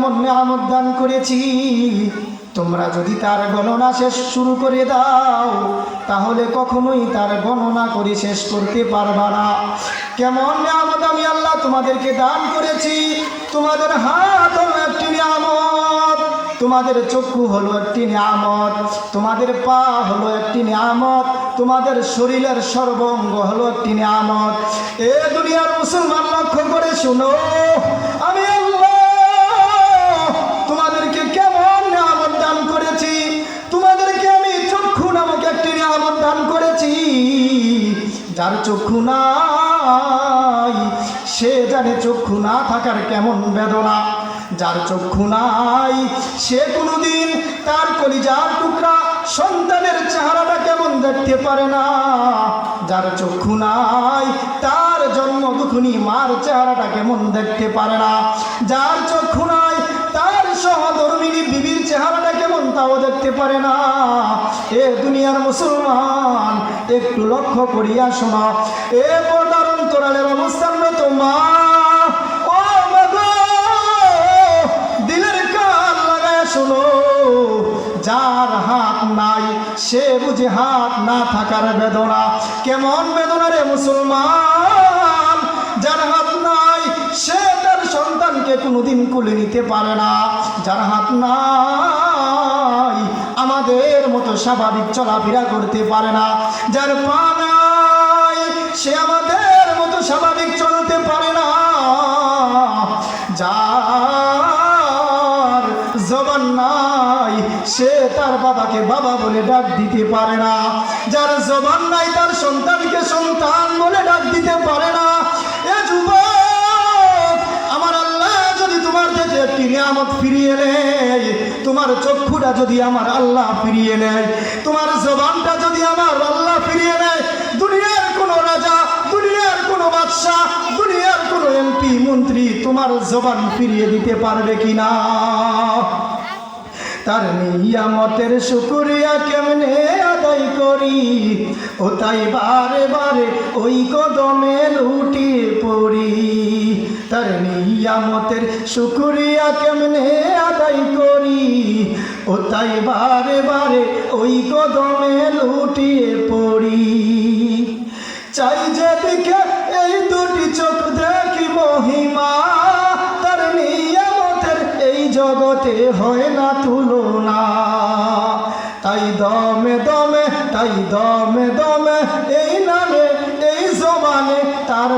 কেমন নিয়ামত দান করেছি, তোমরা যদি তার গণনা শেষ শুরু করে দাও তাহলে কখনোই তার গণনা করে শেষ করতে পারবা না। কেমন নিয়ামত আমি আল্লাহ তোমাদেরকে দান করেছি। তোমাদের হাত হলো একটি নিয়ামত, তোমাদের চক্ষু হলো একটি নিয়ামত, তোমাদের পা হলো একটি নিয়ামত, তোমাদের শরীরের সর্বাঙ্গ হলো একটি নিয়ামত। এ দুনিয়ার মুসলমান লক্ষ্য করে শুনো, আমি আল্লাহ তোমাদেরকে কেমন নিয়ামত দান করেছি। তোমাদেরকে আমি চক্ষু নামক একটি নিয়ামত দান করেছি। যার চক্ষু নাই সে জানে চক্ষু না থাকার কেমন বেদনা। যার চক্ষু নাই সে কোনোদিন তার কলিজার টুকরা সন্তানের চেহারাটা কেমন দেখতে পারে না। যার চক্ষু নাই তার জন্ম দুঃখিনী মার চেহারাটা কেমন দেখতে পারে না। যার চক্ষু নাই তার সহধর্মিনী বিবির চেহারাটা কেমন তাও দেখতে পারে না। এ দুনিয়ার মুসলমান একটু লক্ষ্য করিয়া শোনা, এ পর্দার অন্তরালের অবস্থানরত মা, ও মা গো, দিলের কান লাগায় শোনো, যার হাত নাই সে বুঝে হাত না থাকার বেদনা কেমন বেদনা রে মুসলমান। যার হাত নাই সে তার সন্তানকে কোনোদিন কুলে নিতে পারে না। যার হাত নাই আমাদের মতো স্বাভাবিক চলাফেরা করতে পারে না। যার পা নাই সে আমাদের মতো স্বাভাবিক চলতে পারে না। যার জবান নাই সে তার বাবাকে বাবা বলে ডাক দিতে পারে না। যার জবান নাই তার সন্তানকে সন্তান বলে ডাক দিতে পারে না। এ যুবক, আমার আল্লাহ যদি তোমার থেকে একটি নিয়ামত ফিরিয়ে নেয়, তোমার চক্ষুটা যদি আমার আল্লাহ ফিরিয়ে নেয়, তোমার জবানটা যদি আমার আল্লাহ ফিরিয়ে নেয়, দুনিয়ার কোনো রাজা, দুনিয়ার কোনো বাদশা, দুনিয়ার কোনো এমপি মন্ত্রী তোমার জবান ফিরিয়ে দিতে পারবে কিনা? তার নিয়ামতের শুকরিয়া কেমনে আদায় করি, ও তাই বারে বারে ওই কদমে লুটিয়ে পড়ি। তার নিয়ামতের শুকরিয়া কেমনে আদায় করি, ও তাই বারে বারে ওই কদমে লুটিয়ে পড়ি। চাই যেদিকে এই দুটি চোখ দেখি মহিমা, তার নিয়ামতের এই জগতে হয় না তুলনা। তাই দমে দমে, তাই দমে দমে এই নামে এই জবানে তার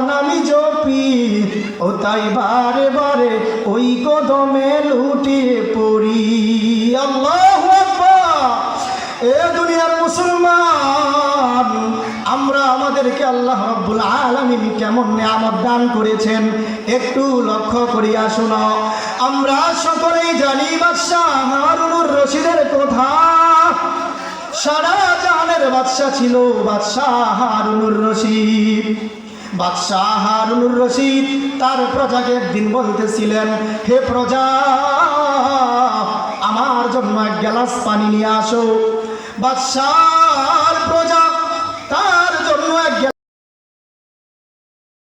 নামই জপি, ও তাই বারে বারে ওই কদমে লুটিয়ে পড়ি। আল্লাহু আকবার। এ দুনিয়ার মুসলমান, আমরা আমাদেরকে আল্লাহ রাব্বুল আলামিন কেমন নিয়ামত দান করেছেন একটু লক্ষ্য করিয়া শোনো। আমরা সকলেই জানি বাদশাহ হারুনুর রশিদের কথা। সারা জাহানের বাদশাহ ছিল বাদশাহ হারুনুর রশিদ। বাদশাহ হারুনুর রশিদ তার প্রজাকে একদিন বলতেছিলেন, হে প্রজা, আমার জন্য এক গ্লাস পানি নিয়ে আসো। বাদশাহ